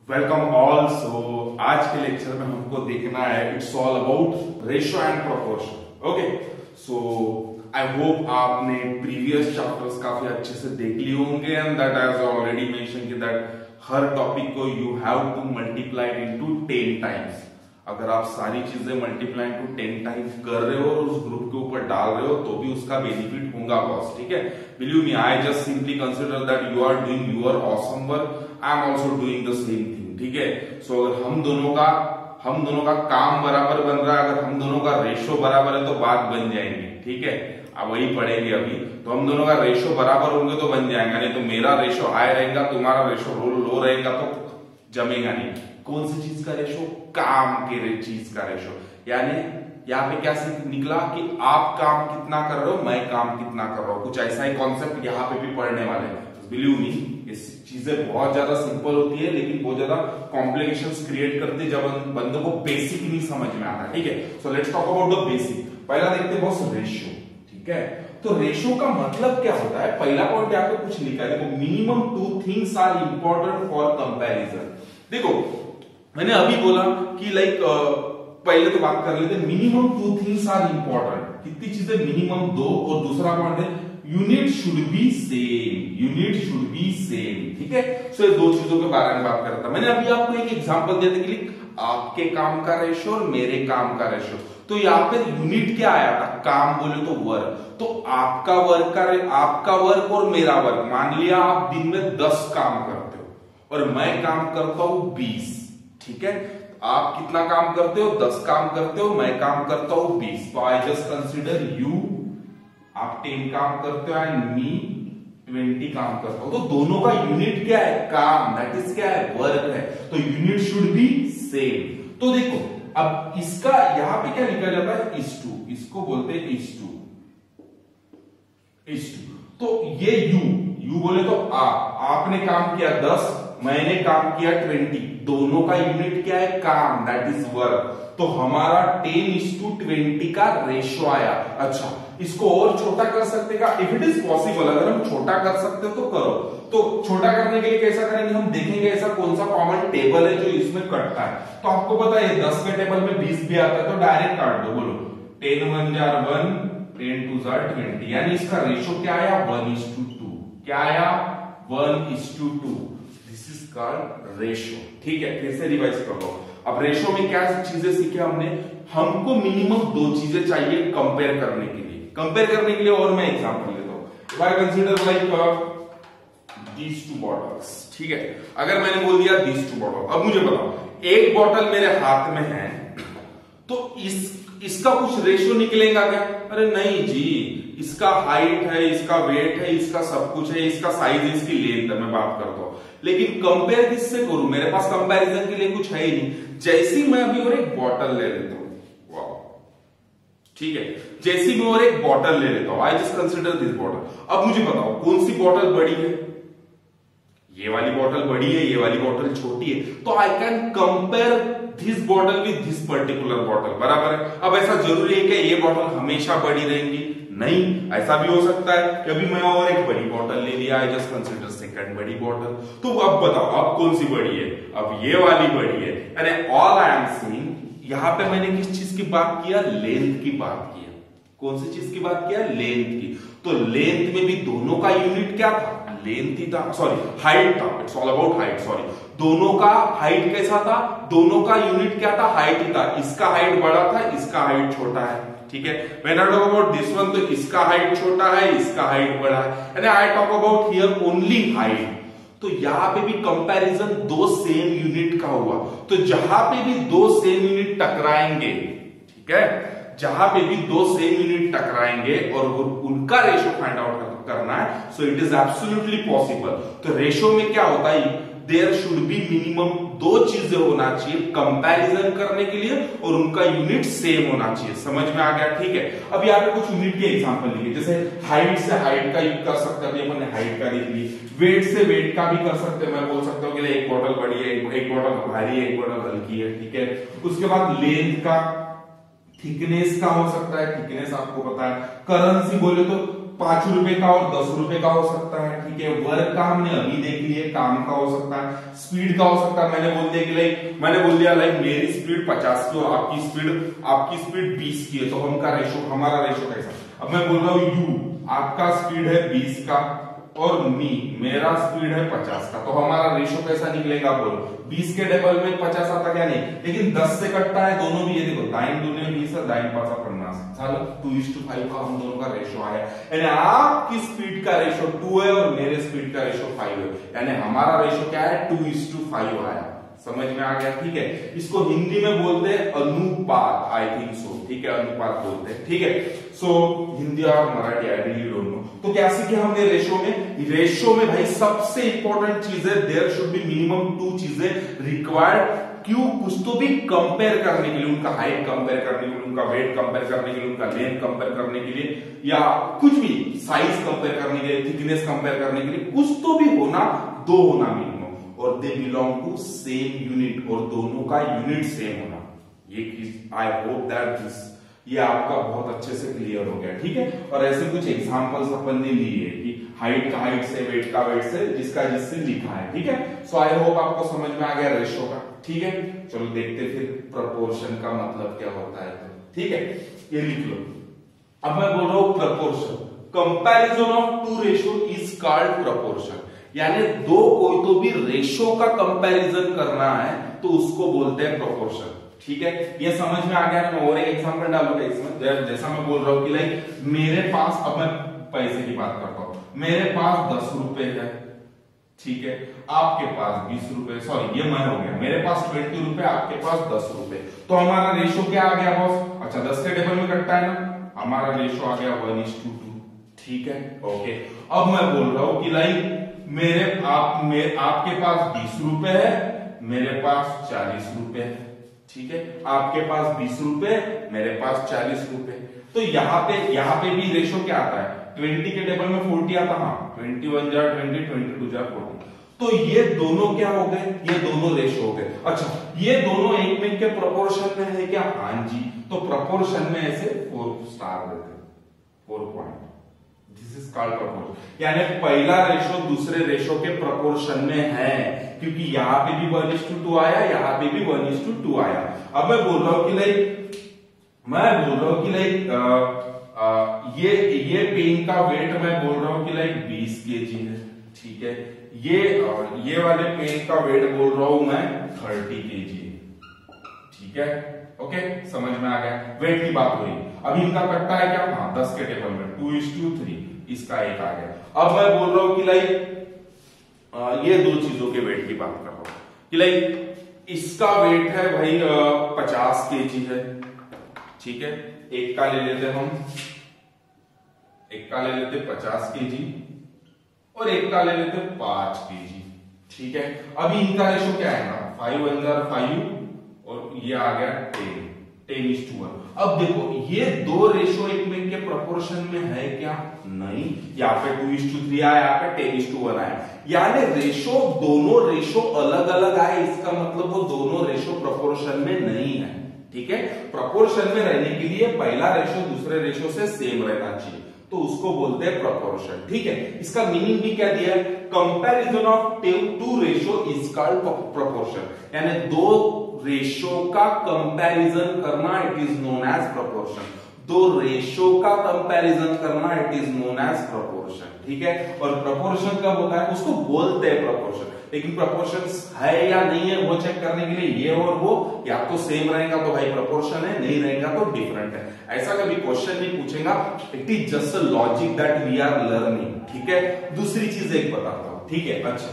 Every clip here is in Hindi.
Welcome all. सो आज के लेक्चर में हमको देखना है it's all about ratio and proportion. Okay, so I hope आपने प्रीवियस चैप्टर्स काफी अच्छे से देख लिए होंगे and that I have already mention कि दैट हर टॉपिक को you have to multiply into 10 times. अगर आप सारी चीजें मल्टीप्लाई इनटू 10 टाइम्स कर रहे हो और उस ग्रुप के ऊपर डाल रहे हो तो भी उसका बेनिफिट होगा बॉस। ठीक है, believe me, I just simply consider that you are doing your awesome work, I am also doing the same thing. ठीक है, सो अगर हम दोनों का काम बराबर बन रहा है, अगर हम दोनों का रेशो बराबर है तो बात बन जाएगी। ठीक है, अब वही पढ़ेंगे अभी। तो हम दोनों का रेशो बराबर होंगे तो बन जाएगा, नहीं तो मेरा रेशो हाई रहेगा, तुम्हारा रेशो लो रहेगा तो जमेगा नहीं। कौन सी चीज का रेशो? काम के चीज का रेशो। यानी यहाँ पे क्या निकला कि आप काम कितना कर रहे हो, मैं काम कितना कर रहा हूं। कुछ ऐसा ही कॉन्सेप्ट यहाँ पे भी पढ़ने वाले हैं। बिलीव मी, इस चीजें बहुत ज्यादा सिंपल होती है लेकिन बहुत ज्यादा कॉम्प्लिकेशंस क्रिएट करती है जब बंदों को बेसिक नहीं समझ में आता। ठीक है, so let's talk about the basic. पहला देखते हैं बॉस रेशियो। ठीक है, तो रेशियो का मतलब क्या होता है? पहला पॉइंट यहाँ पे कुछ लिखा है, देखो, minimum 2 things are important for comparison. देखो, मैंने अभी बोला कि पहले तो बात कर लेते हैं, मिनिमम 2 थिंग्स आर इंपॉर्टेंट। कितनी चीजें? मिनिमम 2। और दूसरा पॉइंट है unit should be same, unit should be same. ठीक है, सो ये 2 चीजों के बारे में बात कर रहा था। मैंने अभी आपको एक एग्जांपल दिया था कि आपके काम का रेशो और मेरे काम का रेशो। तो यहाँ पे यूनिट क्या आया था? काम बोले तो वर्क। तो आपका वर्क और मेरा वर्क, मान लिया आप दिन में 10 काम करते हो और मैं काम करता हूं 20। ठीक है, आप कितना काम करते हो? 10 काम करते हो, मैं काम करता हूं 20। तो आई जस्ट कंसिडर यू, आप 10 काम करते हो एंड मी 20 काम करता हूं। तो दोनों का यूनिट क्या है? काम, दैट इज क्या है? वर्क है। तो यूनिट शुड बी सेम। तो देखो, अब इसका यहां पे क्या लिखा जाता है? इस टू, इसको बोलते हैं इस टू। तो ये यू बोले तो आपने काम किया 10, मैंने काम किया 20। दोनों का यूनिट क्या है? काम, दैट इज वर्क। तो हमारा 10:20 का रेशियो आया। अच्छा, इसको और छोटा कर सकते का? इफ इट इज पॉसिबल, अगर हम छोटा कर सकते हो तो करो। तो छोटा करने के लिए कैसा करेंगे? हम देखेंगे ऐसा कौन सा कॉमन टेबल है जो इसमें कटता है। तो आपको पता है 10 के टेबल में 20 भी आता है, तो डायरेक्ट काट दो। बोलो 10 1 जार 1, 10 2 जार 20। यानी इसका रेशियो क्या आया? 1:2। क्या आया? 1:2। This is called ratio. ठीक है, फिर से रिवाइज कर लो। अब रेशियो में क्या चीजें सीखे हमने? हमको मिनिमम 2 चीजें चाहिए कंपेयर करने के लिए। और मैं एग्जांपल लेता हूं। If I consider like these 2 bottles। ठीक है, अगर मैंने बोल दिया these 2 bottles, अब मुझे बताओ, एक बॉटल मेरे हाथ में है तो इसका कुछ रेशियो निकलेगा क्या? अरे नहीं जी, इसका हाइट है, इसका वेट है, इसका सब कुछ है, इसका साइज, इसकी लेंथ है, मैं बात करता हूं। लेकिन कंपेयर किससे करूं? मेरे पास कंपैरिजन के लिए कुछ है ही नहीं। जैसी मैं अभी और एक बॉटल ले लेता हूं, वाह, ठीक है, जैसी मैं और एक बॉटल ले लेता हूं, I just consider this bottle. अब मुझे बताओ कौन सी बॉटल बड़ी है? ये वाली बॉटल बड़ी है, ये वाली बॉटल छोटी है। तो I can compare this bottle with this particular bottle, बराबर है। अब ऐसा जरूरी है कि ये बॉटल हमेशा बड़ी रहेंगी? नहीं, ऐसा भी हो सकता है कि अभी मैं और एक बड़ी बॉटल ले लिया, आई जस्ट कंसिडर सेकंड बड़ी बॉटल। तो अब बताओ अब कौन सी बड़ी है? अब ये वाली बड़ी है। यानी ऑल आई एम सेइंग, यहां पे मैंने किस चीज की बात किया? लेंथ की बात किया। कौन सी चीज की बात किया? लेंथ की। तो लेंथ में भी दोनों का यूनिट क्या था? लेंथ ही था, सॉरी हाइट था। It's all about height, sorry. दोनों का हाइट कैसा था? दोनों का यूनिट क्या था? हाइट ही था। इसका हाइट बड़ा था, इसका हाइट छोटा है। ठीक है, when I talk about this one, तो इसका हाइट छोटा है, इसका हाइट बड़ा है। यानी I talk about here only height. तो यहां पे भी कंपैरिजन 2 सेम यूनिट का हुआ। तो जहां पे भी 2 सेम यूनिट टकराएंगे, ठीक है, जहां पे भी 2 सेम यूनिट टकराएंगे और उनका रेशियो फाइंड आउट करना है, so it is absolutely possible. तो रेशियो में क्या होता है? देयर शुड बी मिनिमम 2 चीजें होना चाहिए कंपैरिजन करने के लिए और उनका यूनिट सेम होना चाहिए। समझ में आ गया? ठीक है, अब यहाँ पे कुछ यूनिट के एग्जांपल लिखे, जैसे हाइट से हाइट का यूज कर सकते हैं, अभी अपन ने हाइट का देख ली। वेट से वेट का भी कर सकते हैं, मैं बोल सकता हूँ कि एक बॉटल बड़ी है, एक बॉटल भारी है, एक बॉटल हल्की है। ठीक है, उसके बाद लेंथ का, थिकनेस का हो सकता है, थिकनेस आपको पता है। करेंसी बोले तो ₹5 का और ₹10 का हो सकता है, ठीक है। वर्क का हमने अभी देख लिया, काम का हो सकता है, स्पीड का हो सकता है। मैंने बोल दिया लाइक मेरी स्पीड 50 की और आपकी स्पीड 20 की है, तो हमारा रेशो कैसा। अब मैं बोल रहा हूँ यू, आपका स्पीड है 20 का और मेरा स्पीड है 50 का, तो हमारा रेशो कैसा निकलेगा बोलो। 20 के डबल में 50 आता क्या नहीं, लेकिन 10 से कटता है दोनों भी। ये देखो, दाइन दूने 20 और दाइन 5 50, 2:5 का हम दोनों का रेशो आया। यानी आपकी स्पीड का रेशो 2 है और मेरे स्पीड का रेशो 5 है, यानी हमारा रेशो क्या है 2:5 आया। समझ में आ गया, ठीक है। इसको हिंदी में बोलते हैं अनुपात, आई थिंक सो, ठीक है, अनुपात बोलते हैं, ठीक है। सो हिंदी और Marathi I really don't know. तो क्या सीखे हमने रेशो में भाई सबसे इंपॉर्टेंट चीज है, देयर शुड बी मिनिमम 2 चीजें रिक्वायर्ड। क्यों, कुछ तो भी कंपेयर करने के लिए, उनका हाइट कंपेयर करने के लिए, उनका वेट कंपेयर करने के लिए, उनका लेंथ कंपेयर करने के लिए, या कुछ भी साइज कंपेयर करने के लिए, थिकनेस कंपेयर करने के लिए, कुछ तो भी होना, 2 होना मिनिमम, और they belong to same unit, और दोनों का यूनिट सेम होना। ये आई होप दैट ये आपका बहुत अच्छे से क्लियर हो गया, ठीक है। और ऐसे कुछ एग्जांपल्स अपन ने लिए कि हाइट का हाइट से, वेट का वेट से, जिसका जिससे लिखा है, ठीक है। सो आई होप आपको समझ में आ गया रेशो का, ठीक है। चलो देखते फिर प्रपोर्शन का मतलब क्या होता है, ठीक है। ये लिख लो। अब मैं बोल रहा हूं proportion, comparison of 2 ratio is called proportion. यानी कोई तो भी रेशो का कंपैरिजन करना है तो उसको बोलते हैं प्रोपोर्शन, ठीक है। ये समझ में आ गया ना। मैं और एक एग्जांपल डालूंगा इसमें, जैसा मैं बोल रहा हूं कि लाइक मेरे पास, अब मैं पैसे की बात करता हूं, मेरे पास ₹10 है, ठीक है, आपके पास ₹20, सॉरी ये मैं हो गया, मेरे पास ₹20, आपके पास ₹10, तो हमारा रेशो क्या आ गया बॉस। अच्छा, 10 के टेबल में कटता है ना, हमारा रेशो आ गया 1:2, ठीक है, ओके। अब मैं बोल रहा हूं कि लाइक आपके पास ₹20 है, मेरे पास ₹40 है, ठीक है। आपके पास ₹20, मेरे पास ₹40, तो यहाँ पे भी रेशो क्या आता है, 20 के टेबल में 40 आता, हाँ 21 जा 20, 22 जा 40। तो ये दोनों क्या हो गए, ये दोनों रेशो हो गए। अच्छा, ये दोनों एक में के प्रोपोर्शन में है क्या, हाँ जी। तो प्रोपोर्शन में ऐसे 4 स्टार देते हैं, 4 point, this is called proportion. यानी पहला रेशो दूसरे रेशो के प्रोपोर्शन में है, क्योंकि यहाँ पे भी 1:2 आया, यहाँ पे भी 1:2 आया। अब मैं बोल रहा हूं कि ये पेन का वेट मैं बोल रहा हूं कि लाइक 20 kg है, ठीक है। ये वाले पेन का वेट बोल रहा हूं मैं 30 kg, ठीक है, ओके, समझ में आ गया। वेट की बात हुई। अभी इनका कट्टा है क्या, हाँ 10 के टेबल में 2:3, इसका एक आ गया। अब मैं बोल रहा हूं कि लाइक ये 2 चीजों के वेट की बात कर रहा हूं कि लाइक इसका वेट है भाई 50 kg है, ठीक है। एक का ले लेते 50 kg और एक का ले लेते 5 kg, ठीक है। अभी इनका रेशो क्या आएगा, 5 1 जा 5 और ये आ गया 10:1। अब देखो ये 2 रेशो एक में के प्रोपोर्शन में है क्या, नहीं। यहाँ पे 2:3 आया, यहाँ पे 10:1 आया, यानी दोनों रेशो अलग अलग आए, इसका मतलब वो दोनों रेशो प्रोपोर्शन में नहीं है, ठीक है। प्रोपोर्शन में रहने के लिए पहला रेशो दूसरे रेशो से सेम रहना चाहिए, तो उसको बोलते हैं प्रोपोर्शन, ठीक है। इसका मीनिंग भी क्या दिया है, comparison of 2 ratio is called proportion. यानी 2 रेशो का कंपैरिजन करना, it is known as proportion. 2 ratio का कंपैरिजन करना, it is known as proportion, ठीक है। और प्रोपोर्शन कब होता है, उसको बोलते हैं प्रोपोर्शन। लेकिन प्रोपोर्शन है या नहीं है वो चेक करने के लिए ये और वो या तो सेम रहेगा तो भाई प्रोपोर्शन है, नहीं रहेगा तो डिफरेंट है। ऐसा कभी क्वेश्चन नहीं पूछेगा, it is just a logic that we are learning, ठीक है। दूसरी चीज एक बताता हूं, ठीक है। अच्छा,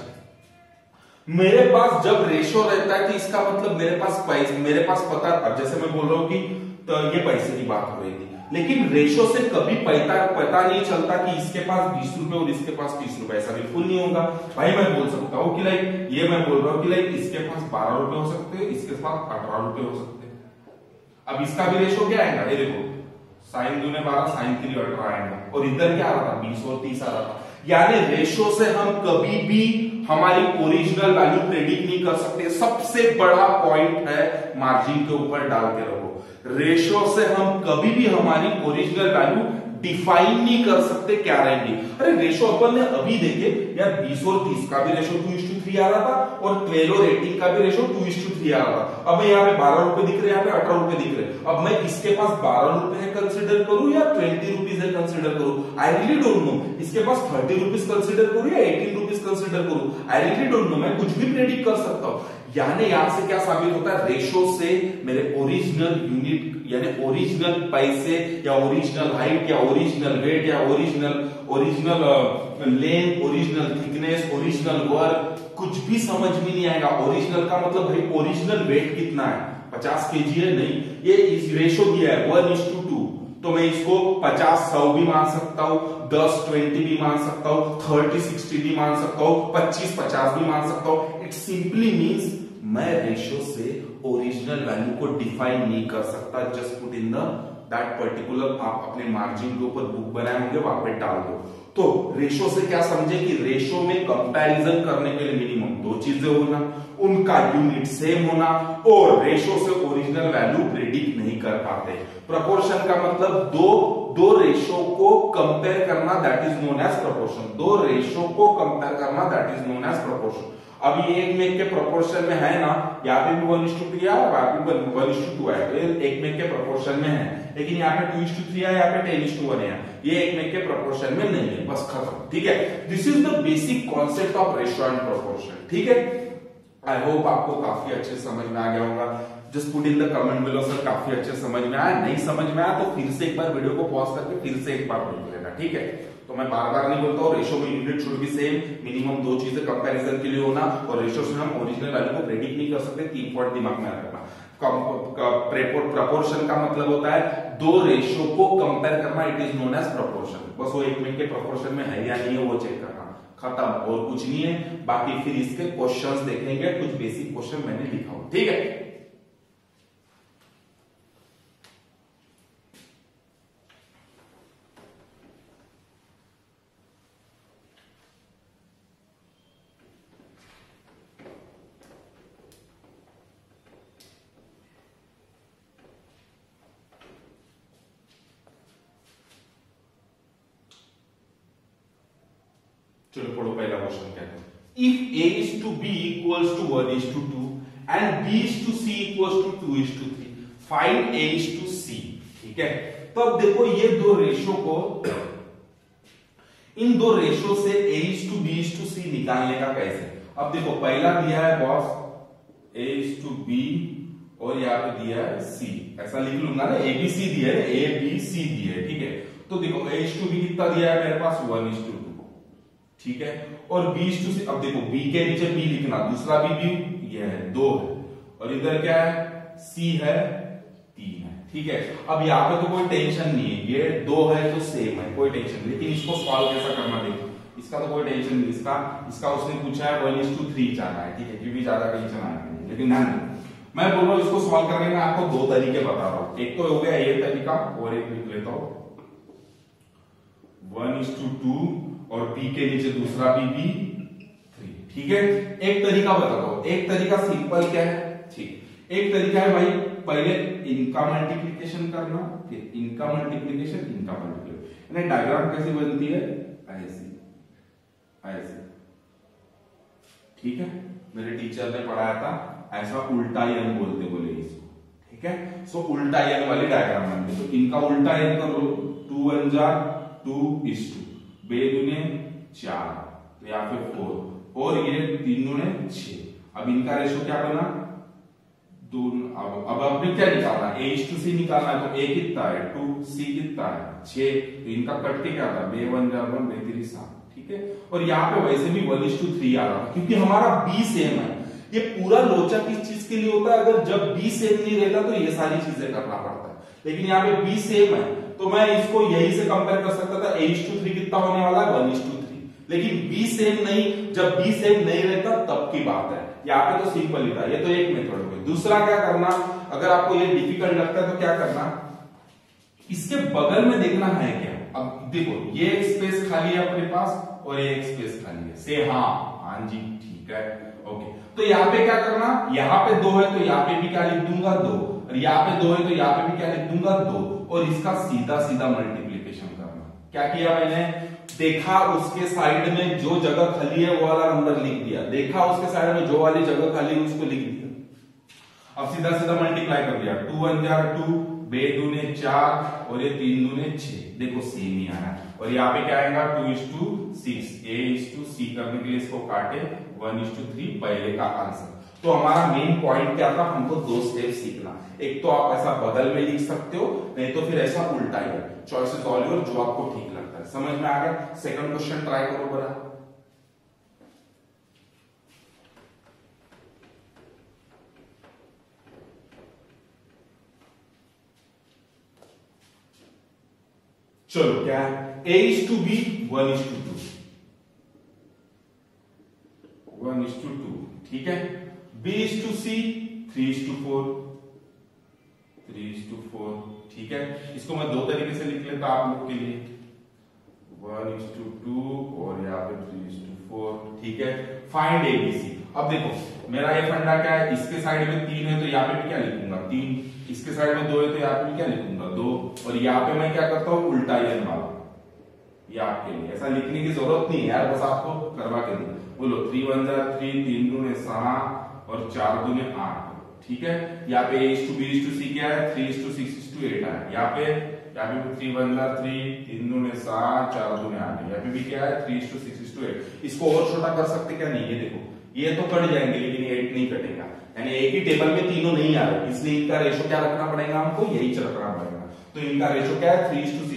मेरे पास जब रेशो रहता है तो इसका मतलब मेरे पास पता, अब जैसे मैं बोल रहा हूं कि तो ये पैसे की बात हो रही थी, लेकिन रेशो से कभी पता नहीं चलता कि इसके पास ₹20 और इसके पास ₹30, ऐसा बिल्कुल नहीं होगा भाई। मैं बोल सकता हूं कि लाइक ये मैं बोल रहा हूं कि लाइक इसके पास ₹12 हो सकते हैं, इसके पास ₹18 हो सकते हैं। अब इसका भी रेशो क्या आएगा, ये देखो sin 2 ने 12, sin 3 18 आएगा, और इधर क्या आ रहा था 20 और 30 आ रहा था। यानी रेशो से हम कभी भी हमारी ओरिजिनल वैल्यू प्रेडिक्ट नहीं कर सकते। सबसे बड़ा पॉइंट है, मार्जिन के ऊपर डाल के रखो, रेशो से हम कभी भी हमारी ओरिजिनल वैल्यू डिफाइन नहीं कर सकते क्या रहेंगे। अरे रेशो अपन ने अभी देखे यार, 20 और 30 का भी रेशो 2:3 आ रहा था और 12 और 18 का भी रेशो 2:3 आ रहा था। अब मैं यहाँ पे 12 रुपए दिख रहे, यहाँ पे 18 रुपए दिख रहे। अब मैं इसके पास 12 रुपए है कंसिडर करूं या 20 रुपीज है कंसिडर करूं? I really don't know. इसके पास 30 रुपीज कंसिडर करूं या 18 रुपीज कंसिडर करूं? I really don't know. मैं कुछ भी प्रेडिक्ट कर सकता हूं। यानी यहां से क्या साबित होता है, रेशो से मेरे ओरिजिनल यूनिट यानी ओरिजिनल पैसे या ओरिजिनल हाइट या ओरिजिनल वेट या original length, original thickness, original work कुछ भी समझ में नहीं आएगा। ओरिजिनल का मतलब भाई ओरिजिनल वेट कितना है, 50 केजी है? नहीं, ये इस रेशो दिया है 1:2, तो मैं इसको 50:100 भी मान सकता हूं, 10:20 भी मान सकता हूं, 30:60 भी मान सकता हूं, 25:50 भी मान सकता हूं। इट सिंपली मीन्स मैं रेशो से ओरिजिनल वैल्यू को डिफाइन नहीं कर सकता। Just put in that particular, आप अपने मार्जिन के ऊपर बुक बनाए होंगे वहां पे डाल दो। तो रेशो से क्या समझे कि रेशो में कंपैरिजन करने के लिए मिनिमम 2 चीजें होना, उनका यूनिट सेम होना और रेशो से ओरिजिनल वैल्यू प्रेडिक्ट नहीं कर पाते। प्रोपोर्शन का मतलब दो रेशो को कंपेयर करना, that is known as proportion. दो रेशो को कंपेयर करना, that is known as proportion. अब ये एक में के प्रोपोर्शन में है ना, यहाँ पे भी 1:2 है, यहाँ पे 1:2 है, तो एक में के प्रोपोर्शन में है। लेकिन यहाँ पे 2:3 है, यहाँ पे 10:1 है, ये एक में के प्रोपोर्शन में नहीं है। बस खत्म, ठीक है। This is the basic concept of ratio and proportion, ठीक है। आई होप आपको काफी अच्छे समझ में आ गया होगा। Just put in the comment below sir काफी अच्छे समझ में आया, नहीं समझ में आया तो फिर से एक बार वीडियो को पॉज करके फिर से एक बार देख लेना, ठीक है। तो मैं बार बार नहीं बोलता हूँ, रेशो में unit should be same, minimum 2 चीजें कंपैरिजन के लिए होना और रेशो से हम ओरिजिनल वैल्यू को प्रेडिक्ट नहीं कर सकते। 3 पॉइंट दिमाग में रखना। प्रोपोर्शन का मतलब होता है 2 रेशो को कंपेयर करना, it is known as proportion. बस वो एक में के प्रोपोर्शन में है या नहीं है वो चेक करना, खत्म, और कुछ नहीं है। बाकी फिर इसके क्वेश्चंस देखेंगे, कुछ बेसिक क्वेश्चन मैंने लिखा हूं, ठीक है। चलो पढ़ो पहला क्वेश्चन क्या है। If a is to b equals to 1:2 and b is to c equals to 2:3, find a is to c, ठीक है। तो अब देखो ये दो रेशो को, इन दो रेशो से a is to b is to c निकालने का कैसे। अब देखो पहला दिया है boss a is to b और यहाँ पे दिया है c, ऐसा लिख लूंगा ना, a b c दिया है, a b c दिया है, ठीक है। तो देखो a is to b कितना दिया है मेरे पास 1:2, ठीक है। और b is to c, अब देखो b के नीचे b लिखना, दूसरा b ये है 2 है और इधर क्या है c है 3 है, ठीक है। अब यहाँ पे तो कोई टेंशन नहीं है, ये 2 है तो सेम है, कोई टेंशन नहीं। लेकिन इसको सॉल्व कैसा करना देखो, इसका तो कोई टेंशन नहीं, इसका उसने पूछा है 1:3 जाना है, ठीक है, क्योंकि ज्यादा टेंशन आया नहीं। लेकिन मैं बोल रहा हूँ इसको सॉल्व करने में आपको 2 तरीके बता रहा हूँ। एक तो हो गया ये तरीका और एक लिख लेता हूँ 1:2 और b के नीचे दूसरा b 3, ठीक है। एक तरीका बताता हूं, एक तरीका सिंपल क्या है, ठीक। एक तरीका है भाई पहले इनका मल्टीप्लिकेशन करना, फिर इनका मल्टीप्लिकेशन, यानी डायग्राम कैसी बनती है ऐसी ऐसी, ठीक है। मेरे टीचर ने पढ़ाया था ऐसा, उल्टा एन बोले इसको, ठीक है। सो उल्टा एन वाली डायग्राम बनती है। तो इनका उल्टा एन करो, 2 1 जा 2:2, बे दूने 4, तो यहाँ पे 4 और ये 3 दूने 6। अब इनका रेशो क्या बना 2। अब आपने क्या निकालना, a is to c निकालना है। तो a कितना है 2, c कितना है 6, तो इनका कट के क्या था बे 1 जा 1, बे 3 7, ठीक है। और यहाँ पे वैसे भी 1:3 आ रहा था क्योंकि हमारा b सेम है। ये पूरा लोचा किस चीज के लिए होता है, अगर जब b सेम नहीं रहता तो ये सारी चीजें करना पड़ता है। लेकिन यहाँ पे b सेम है तो मैं इसको यही से कंपेयर कर सकता था, a:3 कितना होने वाला है 1:3। लेकिन b सेम नहीं, जब b सेम नहीं रहता तब की बात है। यहाँ पे तो सिंपल ही था, ये तो एक मेथड हो गई। दूसरा क्या करना, अगर आपको ये डिफिकल्ट लगता है तो क्या करना, इसके बगल में देखना है क्या। अब देखो ये एक स्पेस खाली है अपने पास और ये एक स्पेस खाली है, से हाँ जी ठीक है ओके। तो यहाँ पे क्या करना, यहाँ पे 2 है तो यहाँ पे भी क्या लिख दूंगा 2, और यहाँ पे 2 है तो यहाँ पे भी क्या लिख दूंगा 2, और इसका सीधा सीधा मल्टीप्लीकेशन करना। क्या किया मैंने, देखा उसके साइड में जो जगह खाली है वो वाला नंबर लिख दिया, देखा उसके साइड में जो वाली जगह खाली है उसको लिख दिया। अब सीधा सीधा मल्टीप्लाई कर दिया, 2 1 जा 2, 2 दूने 4 और ये 3 दूने 6, देखो सेम ही आ रहा है। और यहाँ पे क्या आएगा 2:6, A:C करने के लिए इसको काटे 1:3 पहले का आंसर। तो हमारा मेन पॉइंट क्या था, हमको 2 स्टेप सीखना, एक तो आप ऐसा बगल में लिख सकते हो, नहीं तो फिर ऐसा उल्टा ही, चॉइस इज ऑल योर, जो आपको ठीक लगता है। समझ में आ गया? सेकंड क्वेश्चन ट्राई करो बड़ा। चलो क्या है, A:B 1:2, 1:2, ठीक है। B:C 3:4, 3:4, ठीक है। इसको मैं दो तरीके से लिख लेता आप लोग के लिए, 1:2 और यहाँ पे 3:4, ठीक है। Find ABC। अब देखो मेरा ये फंडा क्या है, इसके साइड में 3 है तो यहाँ पे भी क्या लिखूंगा 3, इसके साइड में 2 है तो यहाँ पे भी क्या लिखूंगा 2, और यहाँ पे मैं क्या करता हूँ उल्टा ये वाला, ये आपके लिए ऐसा लिखने की जरूरत नहीं है यार, बस आपको करवा के दे। बोलो 3 1 जा 3, 3 दूने 7 और 4 दूने 8, ठीक है। यहाँ पे A:B:C क्या है, 3:6:8 है। यहाँ पे 3 1 जा 3, 3 दूने 7, 4 दूने 8, यहाँ पे भी क्या है 3:6:8। इसको और छोटा कर सकते क्या, नहीं, ये देखो ये तो कट जाएंगे लेकिन 8 नहीं कटेगा, यानी एक ही टेबल में तीनों नहीं आ रहे, इसलिए इनका रेशो क्या रखना पड़ेगा हमको, यही रखना पड़ेगा। तो इनका रेशो क्या है 3:6:8।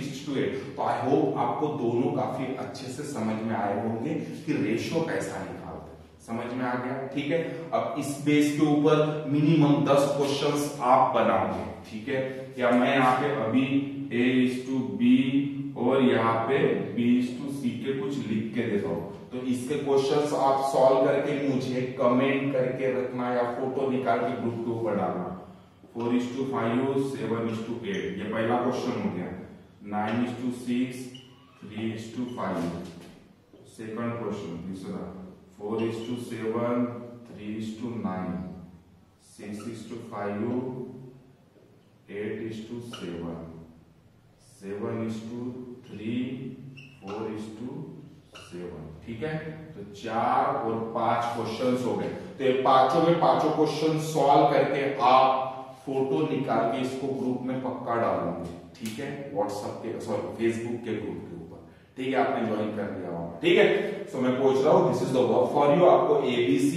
तो आई होप आपको दोनों काफी अच्छे से समझ में आए होंगे कि रेशो कैसा निकालते हैं, समझ में आ गया, ठीक है। अब इस बेस के ऊपर मिनिमम 10 क्वेश्चंस आप बनाओगे, ठीक है। या मैं यहाँ पे अभी A:B और यहाँ पे B:C के कुछ लिख के देता हूँ, तो इसके क्वेश्चंस आप सॉल्व करके मुझे कमेंट करके रखना या फोटो निकाल के ग्रुप के ऊपर डालना। 4:5, 7:8, ये पहला क्वेश्चन हो गया। 9:6, 3:5, सेकंड क्वेश्चन तीसरा। 4:7, 3:9, 6:5, 8:7, 7:3, 4:7, ठीक है। तो 4 और 5 क्वेश्चंस हो गए। तो ये पांचों के पांचों क्वेश्चन सॉल्व करके आप फोटो निकाल के इसको ग्रुप में पक्का डालोगे, ठीक है। व्हाट्सएप के सॉरी फेसबुक के ग्रुप के ऊपर, ठीक है। आपने ज्वाइन कर लिया होगा, ठीक है। सो मैं पूछ रहा हूँ, this is the work for you. आपको ABC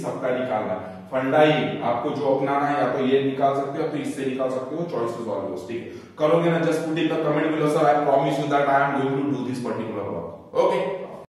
सबका निकालना है। फंडा ही आपको जो अपनाना है, या तो ये निकाल सकते हो या तो इससे निकाल सकते हो, चॉइस इज ऑल योर्स, ठीक है। करोगे ना, just put in the comment below, sir I promise you that I am going to do this particular work, okay.